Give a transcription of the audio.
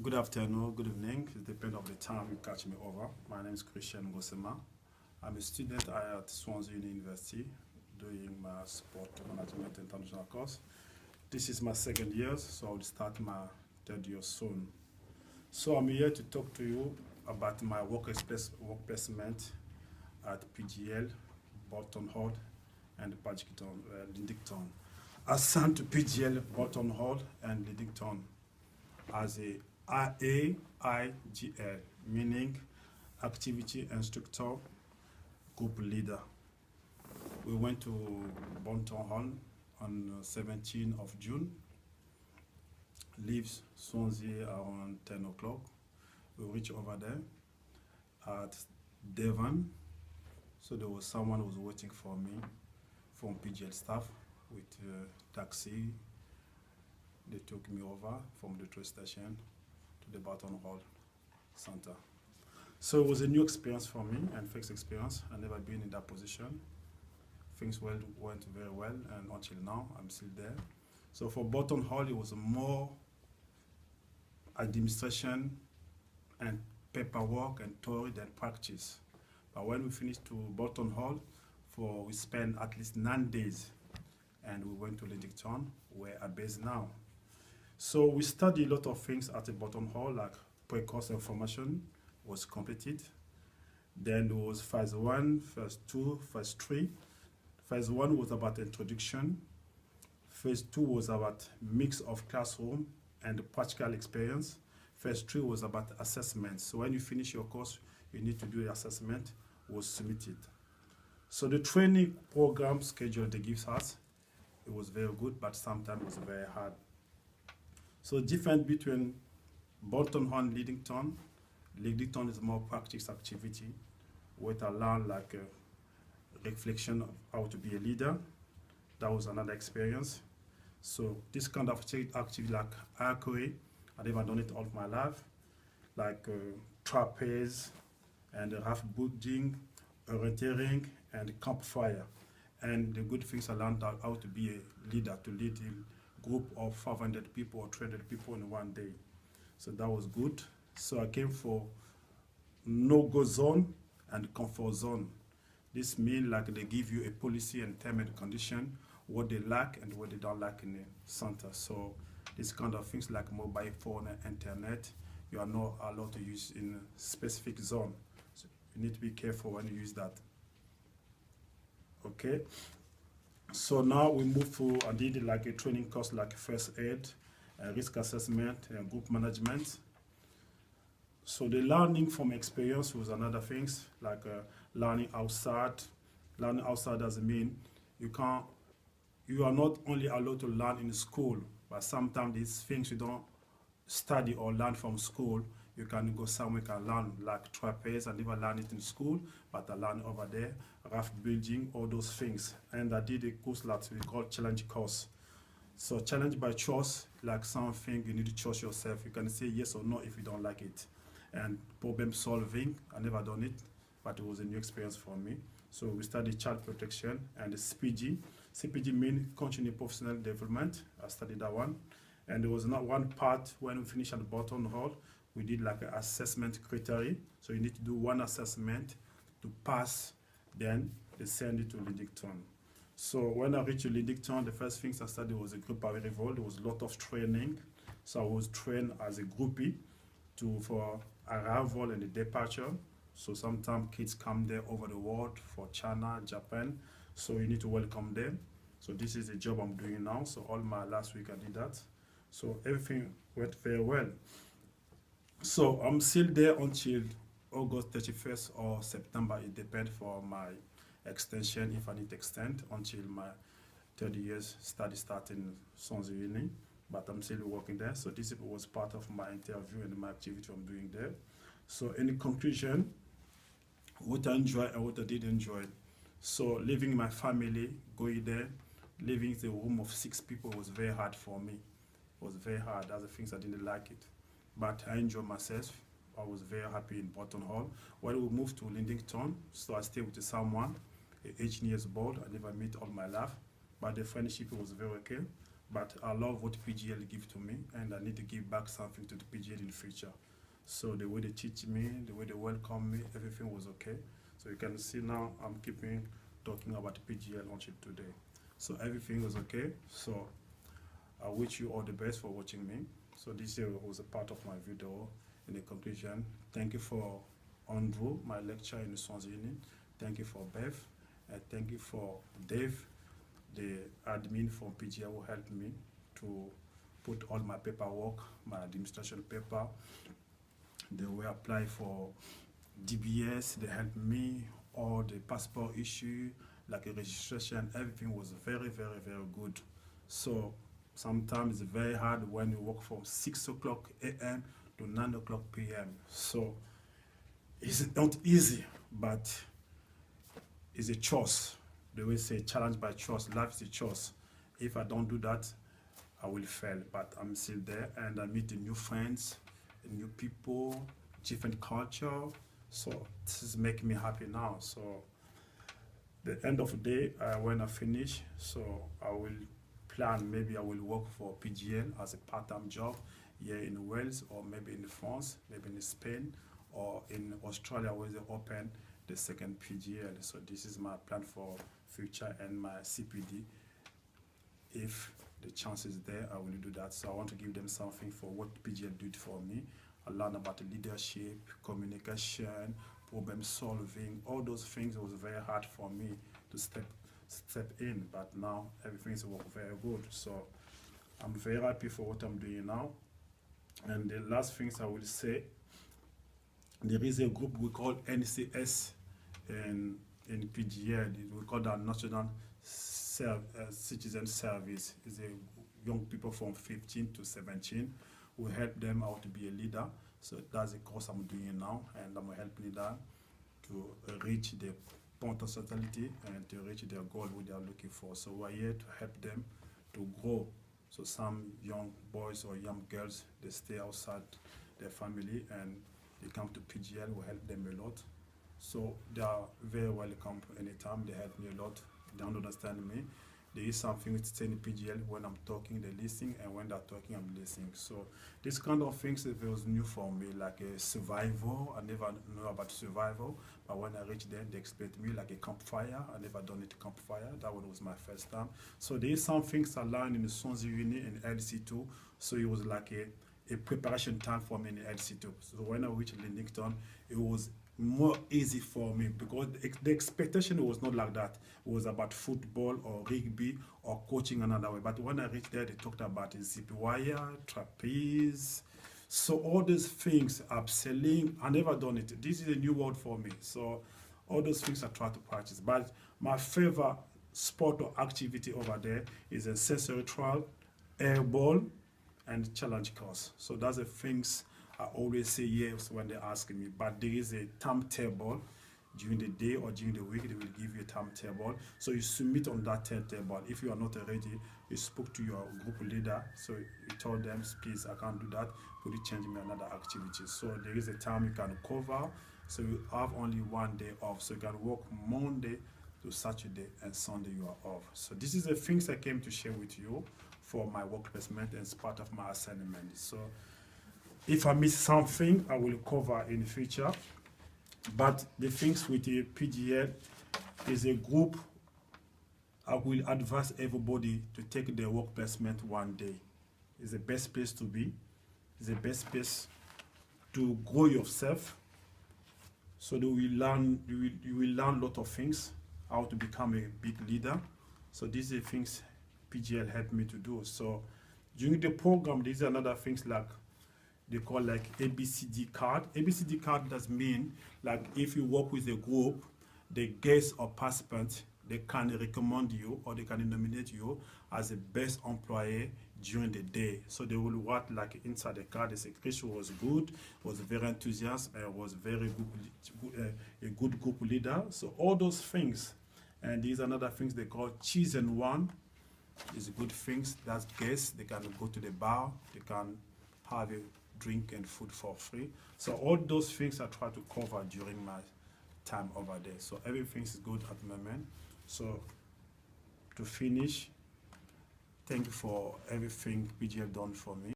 Good afternoon, good evening. It depends on the time you catch me over. My name is Christian Ngosema. I'm a student at Swansea University doing my sport management international course. This is my second year, so I'll start my third year soon. So I'm here to talk to you about my work placement at PGL, Bolton Hall, and Lidington. Assigned to PGL, Bolton Hall, and Lidington as a AIGL, meaning Activity Instructor Group Leader. We went to Bolton Hall on 17th of June, leaves Swansea around 10 o'clock. We reach over there at Devon. So there was someone who was waiting for me from PGL staff with taxi. They took me over from the train station to the Bolton Hall Center. So it was a new experience for me and first experience. I've never been in that position. Things went very well, and until now, I'm still there. So for Bolton Hall, it was more administration and paperwork and theory than practice. But when we finished to Bolton Hall, we spent at least 9 days, and we went to Lidington, where I'm based now. So we studied a lot of things at the Bolton Hall, like pre-course information was completed. Then there was phase 1, phase 2, phase 3. Phase 1 was about introduction. Phase 2 was about mix of classroom and practical experience. Phase 3 was about assessment. So when you finish your course, you need to do the assessment, was submitted. So the training program schedule they give us, it was very good, but sometimes it was very hard. So different between Bolton Hall and Lidington. Lidington is more practice activity, where I learned like a reflection of how to be a leader. That was another experience. So this kind of activity like archery, I've never done it all of my life, like trapeze and raft building, orienteering, and campfire. And the good things I learned are how to be a leader, to lead a group of 500 people or 300 people in one day. So that was good. So I came for no-go zone and comfort zone. This means like they give you a policy and term and condition, what they like and what they don't like in the center. So this kind of things like mobile phone and internet, you are not allowed to use in a specific zone. So you need to be careful when you use that. Okay. So now we move to, I did like a training course like first aid, risk assessment, and group management. So the learning from experience was another things, like learning outside. Learning outside doesn't mean you are not only allowed to learn in school, but sometimes these things you don't study or learn from school, you can go somewhere, can learn like trapeze. I never learned it in school, but I learned over there, raft building, all those things. And I did a course that we call challenge course. So challenge by choice, like something you need to choose yourself. You can say yes or no if you don't like it. And problem solving, I never done it, but it was a new experience for me. So we studied child protection and the CPG. CPG means continuing professional development. I studied that one. And there was not one part when we finished at the Bolton Hall, we did like an assessment criteria. So you need to do one assessment to pass, then they send it to Lidington. So when I reached Lidington, the first things I studied was a group arrival. There was a lot of training. So I was trained as a groupie for arrival and the departure. So sometimes kids come there over the world for China, Japan. So you need to welcome them. So this is the job I'm doing now. So all my last week I did that. So everything went very well. So I'm still there until August 31st or September. It depends for my extension, if I need to extend until my 30 years study start in Swansea Uni. But I'm still working there. So this was part of my interview and my activity I'm doing there. So in conclusion, what I enjoyed and what I did enjoy. So leaving my family, going there, leaving the room of 6 people was very hard for me. It was very hard. That's the things I didn't like it. But I enjoyed myself. I was very happy in Bolton Hall. When we moved to Lidington, so I stayed with someone, 18 years old. I never met all my life, but the friendship was very okay. but I love what PGL give to me, and I need to give back something to the PGL in the future. So the way they teach me, the way they welcome me, everything was okay. So you can see now I'm keeping talking about PGL until today. So everything was okay. So I wish you all the best for watching me. So this year was a part of my video. In the conclusion, thank you for Andrew, my lecturer in the Swansea Union. Thank you for Beth, and thank you for Dave, the admin from PGL who helped me to put all my paperwork, my administration paper. They will apply for DBS, they helped me, all the passport issue, like a registration, everything was very, very, very good. So sometimes it's very hard when you work from 6 o'clock a.m. to 9 o'clock p.m. So it's not easy, but it's a choice. They will say challenge by choice, life is a choice. If I don't do that, I will fail, but I'm still there and I meet the new friends, new people, different culture. So this is making me happy now. So the end of the day, when I finish, so I will plan, maybe I will work for PGL as a part-time job here in Wales, or maybe in France, maybe in Spain, or in Australia where they open the second PGL. So this is my plan for future and my CPD. If the chance is there, I will do that. So I want to give them something for what PGL did for me. I learned about leadership, communication, problem solving, all those things. It was very hard for me to step in, but now everything's worked very good. So I'm very happy for what I'm doing now. And the last things I will say, there is a group we call NCS in PGL. We call that National Citizen Service. It's a young people from 15 to 17. We help them out to be a leader. So that's the course I'm doing now, and I'm helping them to reach the point of totality and to reach their goal what they are looking for. So we're here to help them to grow. So some young boys or young girls, they stay outside their family and they come to PGL, we help them a lot. So they are very welcome anytime, they help me a lot, they don't understand me. There is something with staying in PGL, when I'm talking, they're listening, and when they're talking, I'm listening. So this kind of things, it was new for me, like a survival. I never know about survival, but when I reached there, they explained to me like a campfire. I never done it campfire. That one was my first time. So there is some things I learned in the Swansea Uni in LC2. So it was like a preparation time for me in LC2. So when I reached Linnington, it was more easy for me because the expectation was not like that. It was about football or rugby or coaching another way. But when I reached there, they talked about zip wire, trapeze. So all these things, abseiling, I never done it. This is a new word for me. So all those things I try to practice. But my favorite sport or activity over there is a sensory trial, airball, and challenge course. So that's the things I always say yes when they ask me, but there is a timetable during the day or during the week. They will give you a timetable, so you submit on that timetable. If you are not ready, you spoke to your group leader, so you told them, please, I can't do that, could you change me another activity? So there is a time you can cover, so you have only one day off, so you can work Monday to Saturday and Sunday you are off. So this is the things I came to share with you for my work placement and it's part of my assignment. So if I miss something, I will cover in the future. But the things with the PGL is a group. I will advise everybody to take their work placement one day. It's the best place to be. It's the best place to grow yourself. So you will learn a lot of things, how to become a big leader. So these are things PGL helped me to do. So during the program, these are another things like they call like ABCD card. ABCD card does mean like if you work with a group, the guest or participant, they can recommend you or they can nominate you as the best employee during the day. So they will write like inside the card, they say Chris was good, was very enthusiastic, was very good, a good group leader. So all those things. And these are another things they call cheese and one. These good things that guests, they can go to the bar, they can have a drink and food for free. So all those things I try to cover during my time over there. So everything is good at the moment. So to finish, thank you for everything PGL done for me.